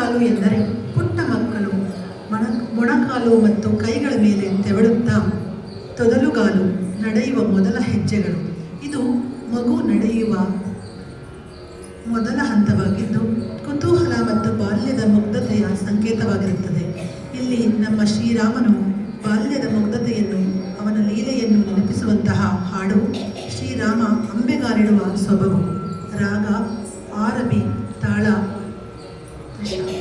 ಮೊಣಕಾಲು ಎಂದರೆ ಪುಟ್ಟ ಮಕ್ಕಳು ಮೊಣಕಾಲು ಮತ್ತು ಕೈಗಳ ಮೇಲೆ ತೆವಳುತ್ತಾ ತೊದಲುಗಾಲು ನಡೆಯುವ ಮೊದಲ ಹೆಜ್ಜೆಗಳು. ಇದು ಮಗು ನಡೆಯುವ ಮೊದಲ ಹಂತವಾಗಿದ್ದು ಕುತೂಹಲ ಮತ್ತು ಬಾಲ್ಯದ ಮುಗ್ಧತೆಯ ಸಂಕೇತವಾಗಿರುತ್ತದೆ. ಇಲ್ಲಿ ನಮ್ಮ ಶ್ರೀರಾಮನು ಬಾಲ್ಯದ ಮುಗ್ಧತೆಯನ್ನು, ಅವನ ಲೀಲೆಯನ್ನು ನೆನಪಿಸುವಂತಹ ಹಾಡು ಶ್ರೀರಾಮ ಅಂಬೆಗಾಲಿಡುವ ಸೊಬಗು. ರಾಗ ಆರಬಿ, ತಾಳ ತ್ರಿಷ.